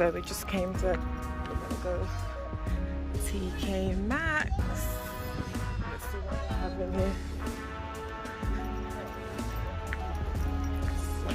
So we just came to, we're gonna go T.K.Maxx. Let's see what they have in here. So,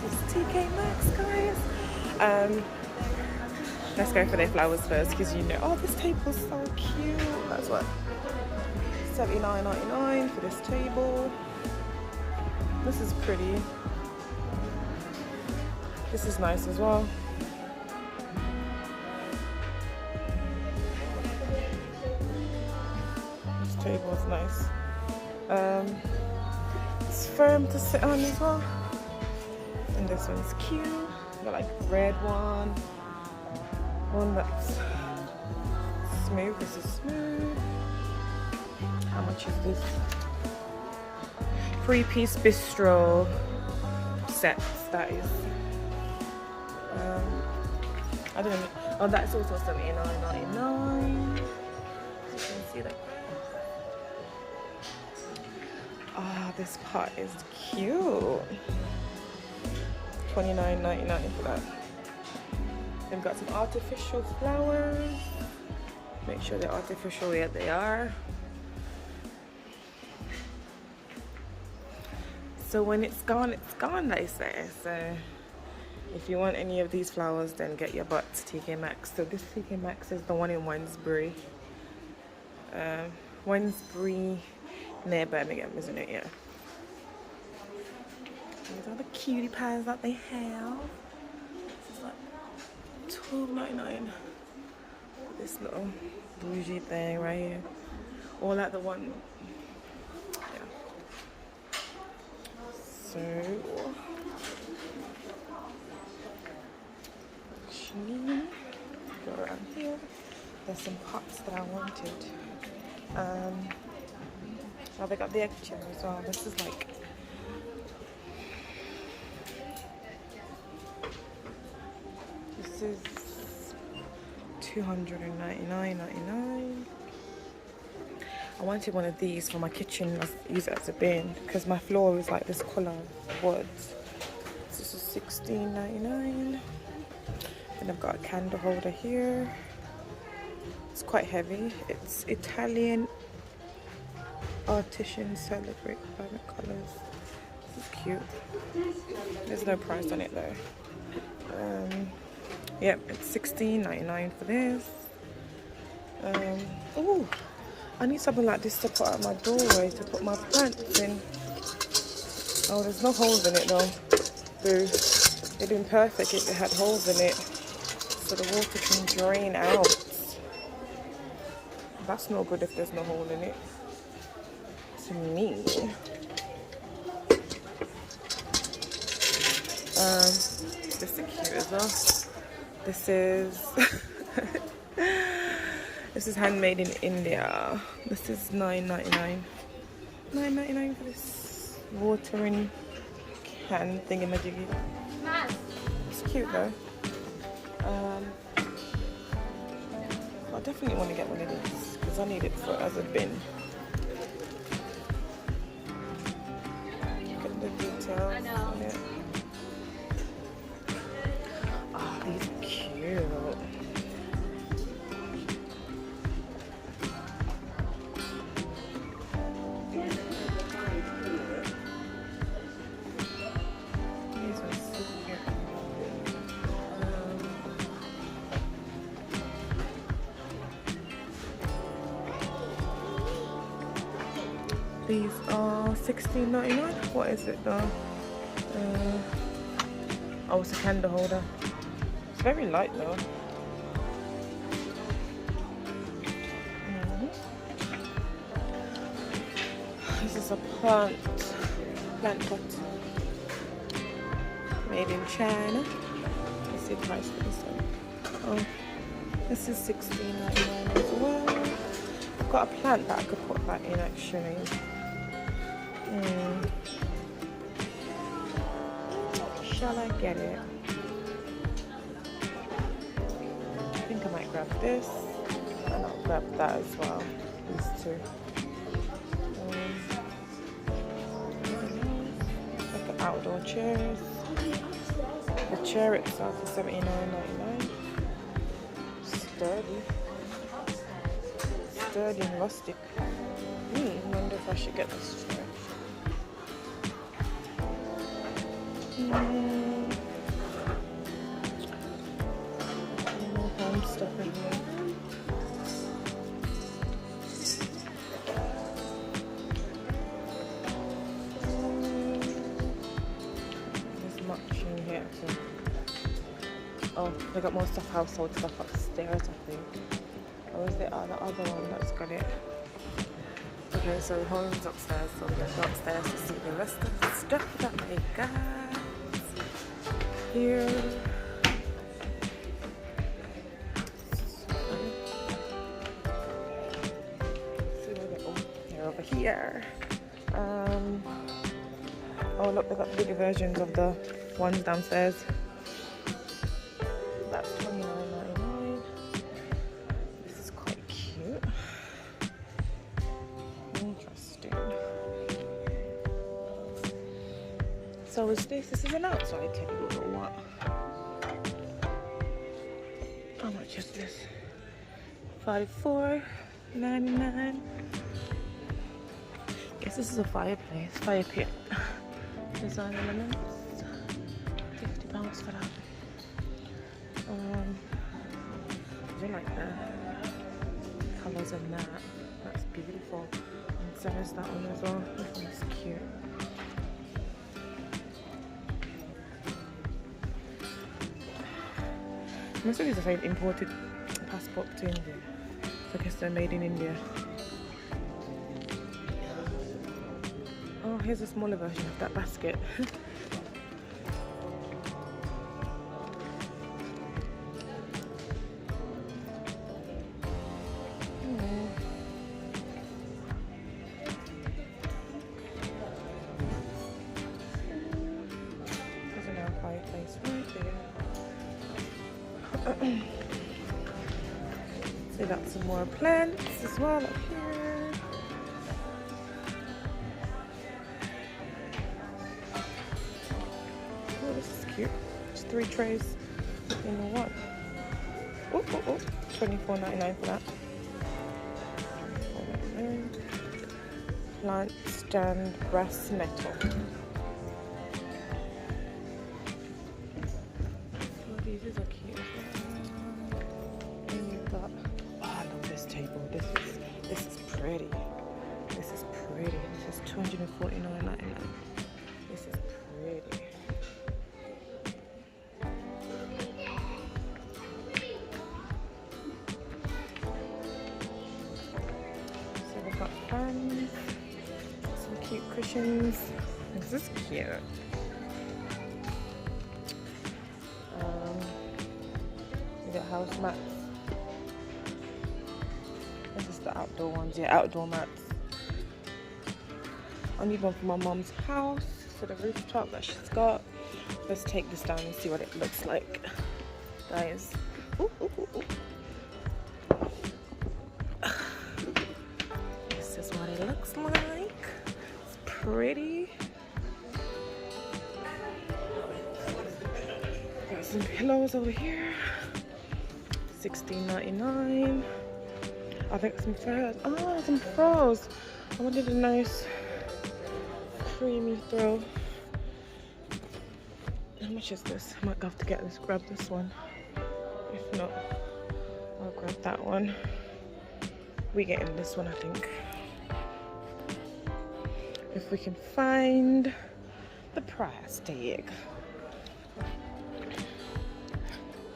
this is T.K.Maxx, guys. Let's go for their flowers first, because you know, oh, this table's so cute. That's what, $79.99 for this table. This is pretty. This is nice as well. This table is nice. It's firm to sit on as well. And this one's cute. Got like red one. One that's smooth. This is smooth. How much is this? 3-piece bistro sets. That is. I don't know. Oh, that's also $79.99. So you can see that. Ah, this pot is cute. $29.99 for that. They've got some artificial flowers. Make sure they're artificial. Yeah, they are. So when it's gone, they say. So if you want any of these flowers, then get your butt to T.K.Maxx. So this T.K.Maxx is the one in Wednesbury. Wednesbury near Birmingham, isn't it? Yeah. These are the cutie pies that they have. This is like $12.99 for this little bougie thing right here. Or like the one. Yeah. So go around here. There's some pots that I wanted. Now they got the egg chair as well. This is like $299.99. I wanted one of these for my kitchen. I use it as a bin because my floor is like this colour wood. This is $16.99. And I've got a candle holder here. It's quite heavy. It's Italian artisan celebrate private colours. This is cute. There's no price on it though. Yep, it's $16.99 for this. Oh, I need something like this to put out my doorway to put my plants in. Oh, there's no holes in it though. Boo. It'd been perfect if it had holes in it, so the water can drain out. That's no good if there's no hole in it. To me. This is cute as well. This is this is handmade in India. This is $9.99. $9.99 for this watering can thingamajiggy. It's cute though. I definitely want to get one of these because I need it for as a bin. Look at the details. I know. Yeah. Oh, these are cute. These are $16.99. What is it though? Oh, it's a candle holder. It's very light though. This is a plant pot. Made in China. Let's see the price for this one. Oh, this is $16.99 as well. I've got a plant that I could put that in actually. Shall I get it? I think I might grab this and I'll grab that as well. These two. Like outdoor chairs. The chair itself is $79.99. Sturdy. Sturdy and rustic. I wonder if I should get this chair. More home stuff in here. There's much in here too. Oh, they got more stuff, household stuff upstairs, I think. Or is there the other one that's got it? Okay, so home's upstairs, so we're gonna go upstairs to see the rest of the stuff that they got here. See where they they're over here. Oh look, they got bigger versions of the ones downstairs. That's $29.99. This is quite cute. Interesting. So is this is an outside table or what? How much is this? $44.99. Guess this is a fireplace, fire pit. Design elements. £50 for that. I like the colours in that. That's beautiful. And so is that one as well. This one is cute. Most of these are saying imported passport to India. So I guess they're made in India. Oh, here's a smaller version of that basket. There's an air fireplace right there. So got some more plants as well up here. Oh, this is cute. It's 3 trays in one. Oh, $24.99 for that. Plant stand brass metal. Oh, these are cute. And you've got, oh, I love this table. This is pretty. This is pretty. This is $249.99. This is pretty. So we've got fans, some cute cushions. This is cute. We got house mats. This is the outdoor ones, yeah, outdoor mats. I need one for my mom's house, for the rooftop that she's got. Let's take this down and see what it looks like, guys. Ooh, ooh, ooh, ooh. This is what it looks like. It's pretty. Got some pillows over here. $16.99. I think some furs. Oh, some furs. I wanted a nice creamy throw. How much is this? I might have to get this. Grab this one. If not, I'll grab that one. We're getting this one, I think. If we can find the price tag.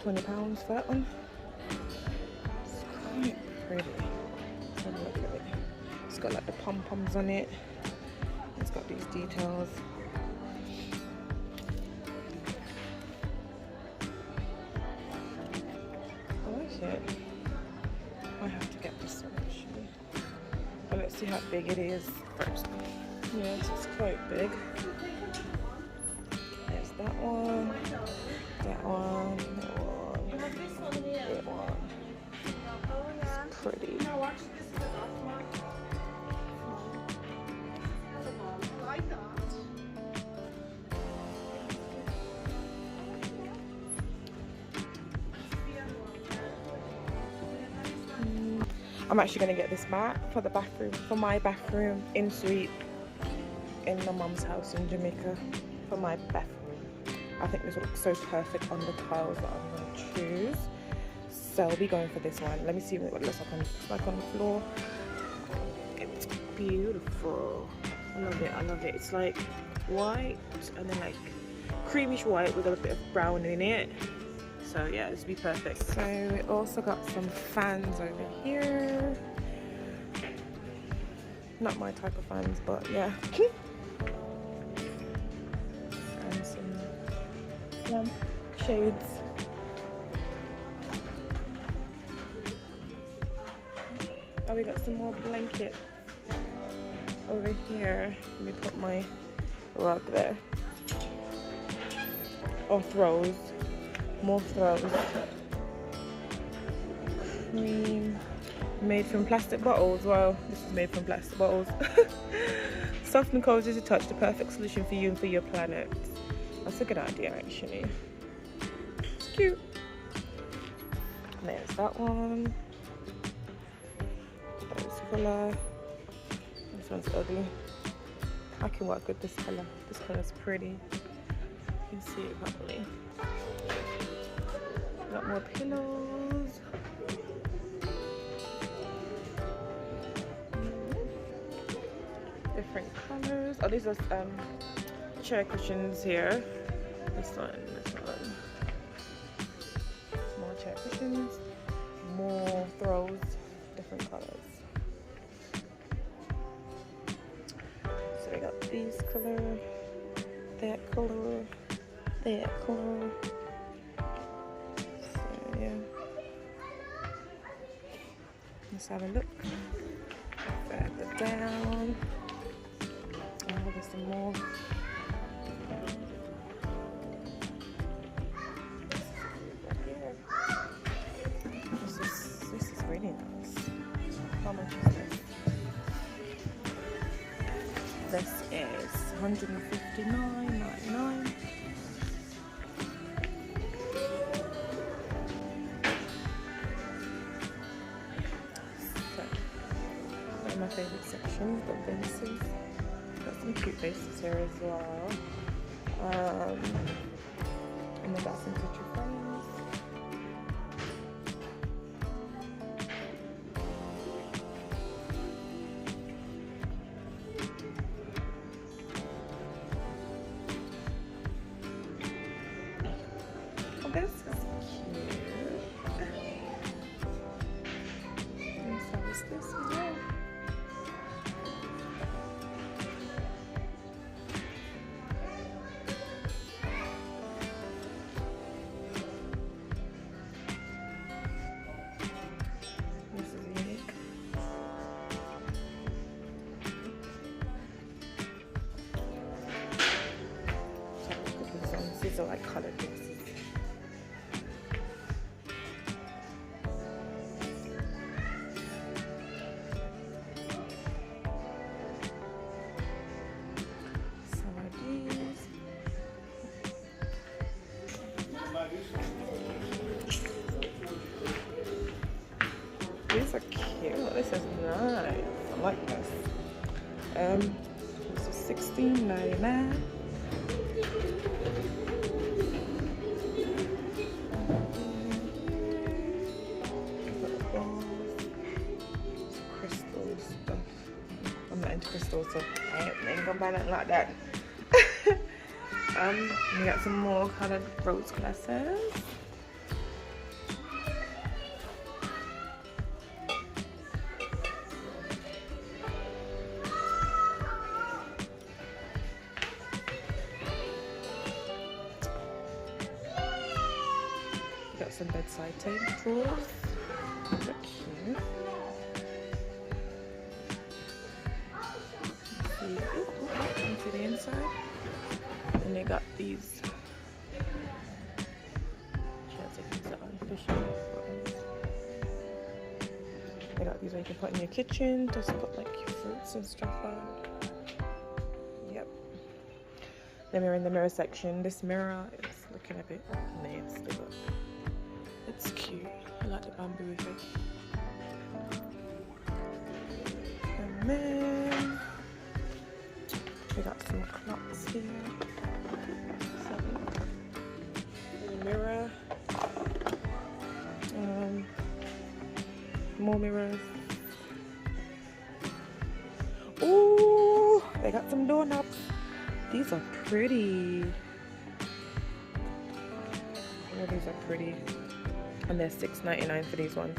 £20 for that one. It's quite pretty. Let's have a look at it. It's got like the pom-poms on it. It's got these details. I like it. I have to get this one actually. But let's see how big it is first. Yes, it's quite big. There's that one. That one. That one. That one. It's pretty. I'm actually going to get this mat for the bathroom, for my bathroom in suite in my mum's house in Jamaica for my bathroom. I think this will look so perfect on the tiles that I'm going to choose. So I'll be going for this one. Let me see what it looks like on the floor. It's beautiful. I love it. I love it. It's like white and then like creamish white with a bit of brown in it. So yeah, this will be perfect. So we also got some fans over here. Not my type of fans, but yeah. And some lamp shades. Oh, we got some more blankets over here. Let me put my rug there. Oh, throws. More throws. Cream. Made from plastic bottles. Wow, this is made from plastic bottles. Soft and cozy to touch, the perfect solution for you and for your planet. That's a good idea, actually. It's cute. There's that one. This colour. This one's ugly. I can work with this colour. This colour's pretty. You can see it properly. Got more pillows. Different colors. Oh, these are chair cushions here. This one. More chair cushions. More throws. Different colors. So we got these color, that color, that color. So yeah. Let's have a look. Further down. Oh, there's some more. This is really nice. How much is this? This is $159.99. One of my favourite sections, the vases. Got some cute vases here as well. And we got some picture frames. Oh, this is cute. And so is this as well. These are like colored dresses. Some of these. These are cute. This is nice. I like this. This is $16.99. Crystals, so I ain't gonna buy nothing like that. We got some more colored rose glasses. Got some bedside table drawers. They're cute. Into the inside, and they got these. They got these where you can put in your kitchen, just put like your fruits and stuff on. Yep. Then we're in the mirror section. This mirror is looking a bit nasty, but it's cute. I like the bamboo effect. men. We got some clocks here. A mirror. More mirrors. Ooh, they got some doorknobs. These are pretty. Oh, these are pretty. And they're $6.99 for these ones.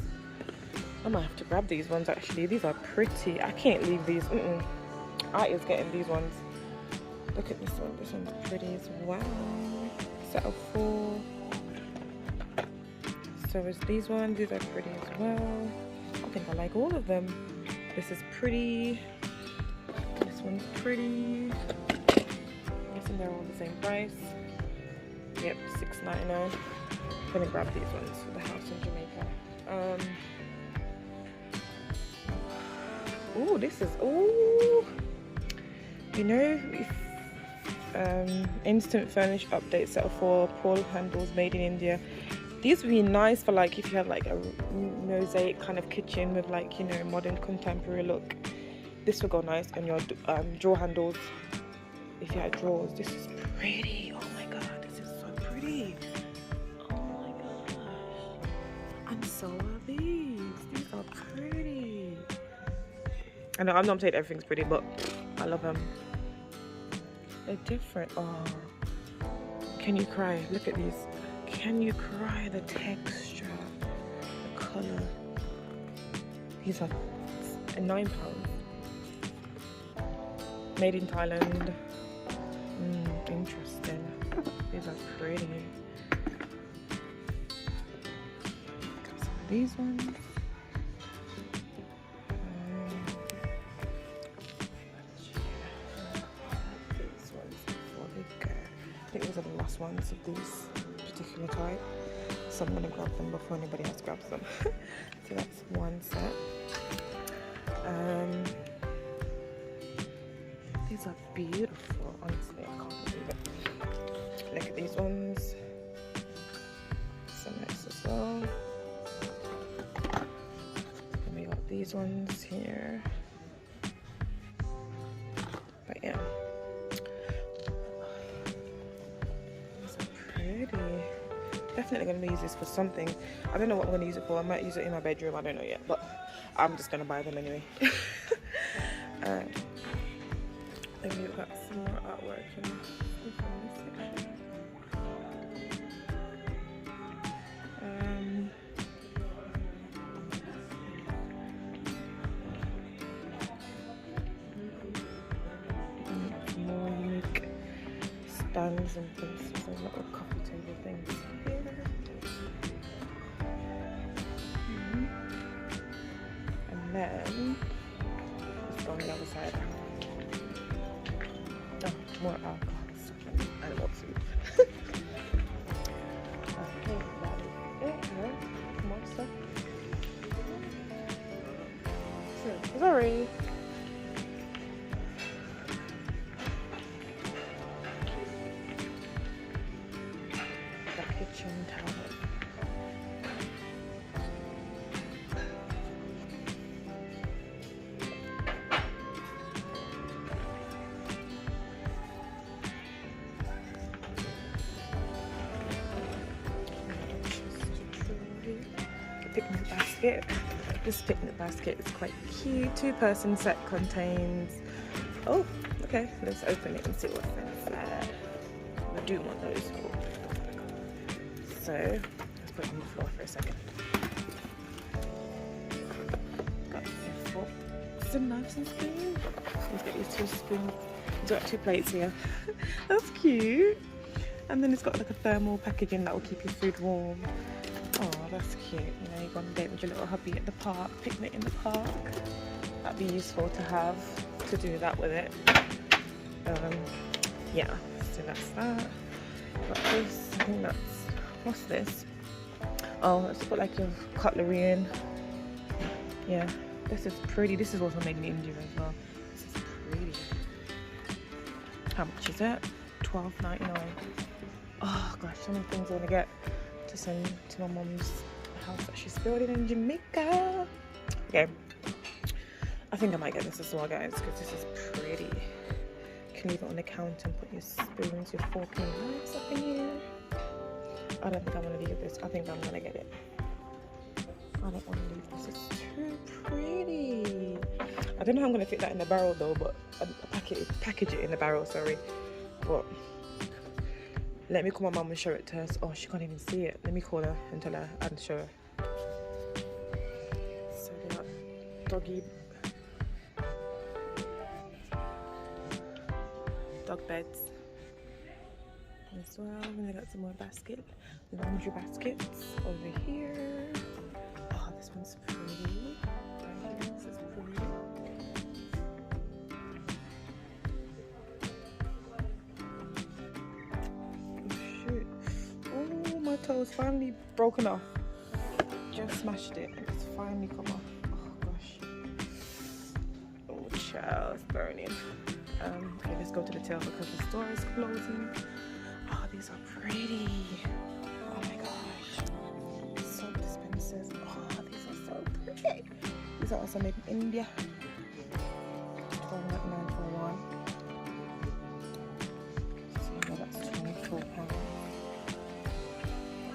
I might have to grab these ones actually. These are pretty. I can't leave these. I is getting these ones. Look at this one. This one's pretty as well. Set of 4. So is these ones. These are pretty as well. I think I like all of them. This is pretty. This one's pretty. I'm guessing they're all the same price. Yep, $6.99. I'm gonna grab these ones for the house in Jamaica. Oh, this is, oh, you know, if, instant furnish update set of 4 pole handles made in India. These would be nice for like if you have like a mosaic kind of kitchen with like, you know, modern contemporary look. This would go nice on your drawer handles if you had drawers. This is pretty. Oh my god, this is so pretty. Oh my gosh. And so are these. These are pretty. I know I'm not saying everything's pretty, but I love them. They're different. Oh, can you cry? Look at these. Can you cry? The texture, the color. These are £9. Made in Thailand. Interesting. These are pretty. So these ones. I think these are the last ones of these particular type, so I'm going to grab them before anybody else grabs them. So that's one set. These are beautiful, honestly, I can't believe it. Look at these ones. Some nice as well. And we got these ones here. But yeah. Definitely going to use this for something. I don't know what I'm going to use it for. I might use it in my bedroom. I don't know yet, but I'm just going to buy them anyway. Then we've got some more artwork in this section. More unique stands and things. There's a little coffee table things here. And then let's go on the other side. Oh, more alcohols. I don't want food. Okay, that is it. More stuff. So, sorry. Kitchen towel. Picnic basket. This picnic basket is quite cute. 2-person set contains. Oh, okay. Let's open it and see what's inside. I do want those. So let's put it on the floor for a second. Got some forks and knives and spoons. Let's get these 2 spoons. It's got 2 plates here. That's cute. And then it's got like a thermal packaging that will keep your food warm. Oh, that's cute. You know, you go on a date with your little hubby at the park, picnic in the park. That'd be useful to have, to do that with it. Yeah, so that's that. Got this, I think that's, what's this? Oh, let's put like your cutlery in. Yeah, this is pretty. This is also made in India as well. This is pretty. How much is it? $12.99. Oh gosh, so many things I want to get to send to my mum's house that she's building in Jamaica. Okay, I think I might get this as well, guys, because this is pretty. You can leave it on the counter and put your spoons, your fork, and your knives up in here. I don't think I'm gonna leave this. I think I'm gonna get it. I don't want to leave this. It's too pretty. I don't know how I'm gonna fit that in the barrel though, but package it in the barrel. Sorry, but let me call my mum and show it to her. Oh, she can't even see it. Let me call her and tell her and show her. So they got dog beds as well. And they got some more laundry baskets over here. Oh, this one's pretty. Right here, this is pretty. Oh shoot! Oh, my toe's finally broken off. Just smashed it. It's finally come off. Oh gosh. Oh, child, it's burning. Okay, let's go to the tail because the store is closing. Oh, these are pretty. Oh my gosh. Soap dispensers. Oh, these are so pretty. These are also made in India. $12.99 for one. So yeah, that's £24.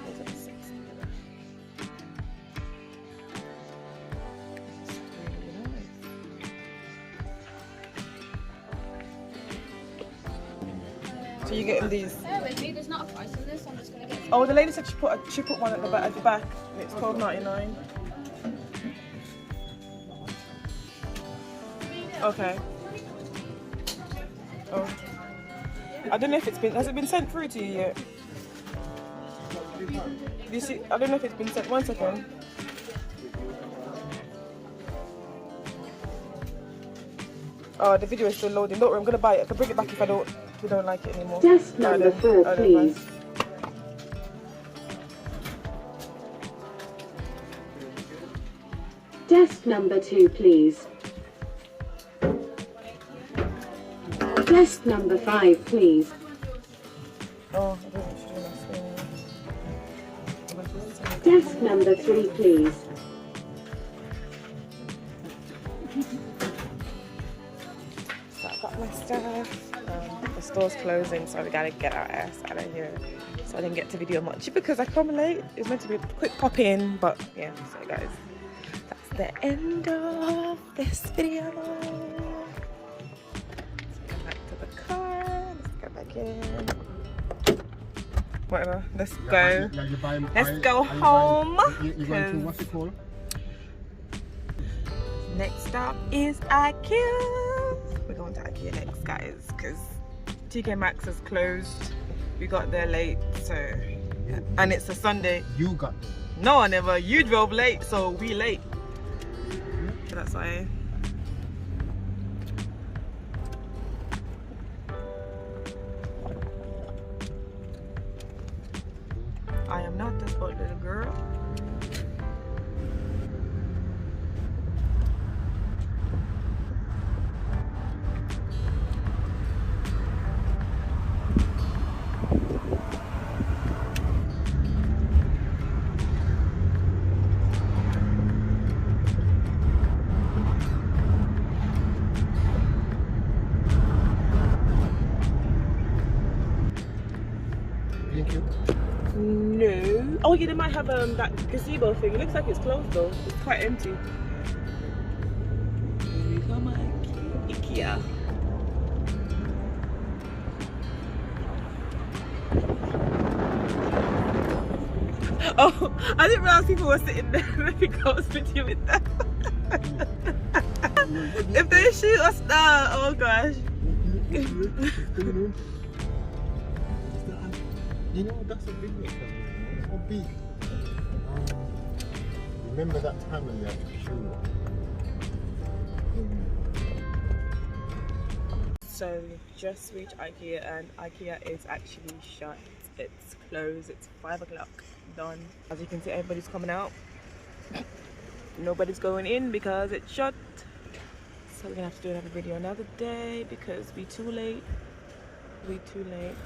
Those are the 6 together. It's really nice. So you're getting these? Bear with me, there's not a price on this, I'm just going to get some. Oh, the lady said she put one at the back, and it's $12.99. Okay. Oh. I don't know if has it been sent through to you yet? Do you see? I don't know if it's been sent. 1 second. Oh, the video is still loading. Don't worry, I'm gonna buy it. I can bring it back if we don't like it anymore. Desk number 4, please. Desk number 2, please. Desk number 5, please. Oh, I don't know if she's doing that. Desk number 3, please. So I got my stuff. The store's closing, so we gotta get our ass out of here. So I didn't get to video much because I come late. It was meant to be a quick pop in, but yeah. So guys, that's the end of this video. Let's go back to the car. Let's go back in. Whatever. Let's go. Let's go home. You're going to, what's it called? Next stop is IKEA. We're going to IKEA next, guys, because T.K.Maxx is closed. We got there late, so and it's a Sunday. You got there. No, I never. You drove late, so we late. So that's why. I am not the spoiled little girl. Thank you. No. Oh yeah, they might have that gazebo thing. It looks like it's closed though. It's quite empty. Here we come, IKEA. Oh, I didn't realize people were sitting there. Let me go spit you with that. If they shoot us now, oh gosh. You know, that's a big one. It's so big. Remember that time when we had to shoot? So we just reached IKEA and IKEA is actually shut. It's closed. It's 5 o'clock. Done. As you can see, everybody's coming out. Nobody's going in because it's shut. So we're gonna have to do another video another day because we're too late. We're too late.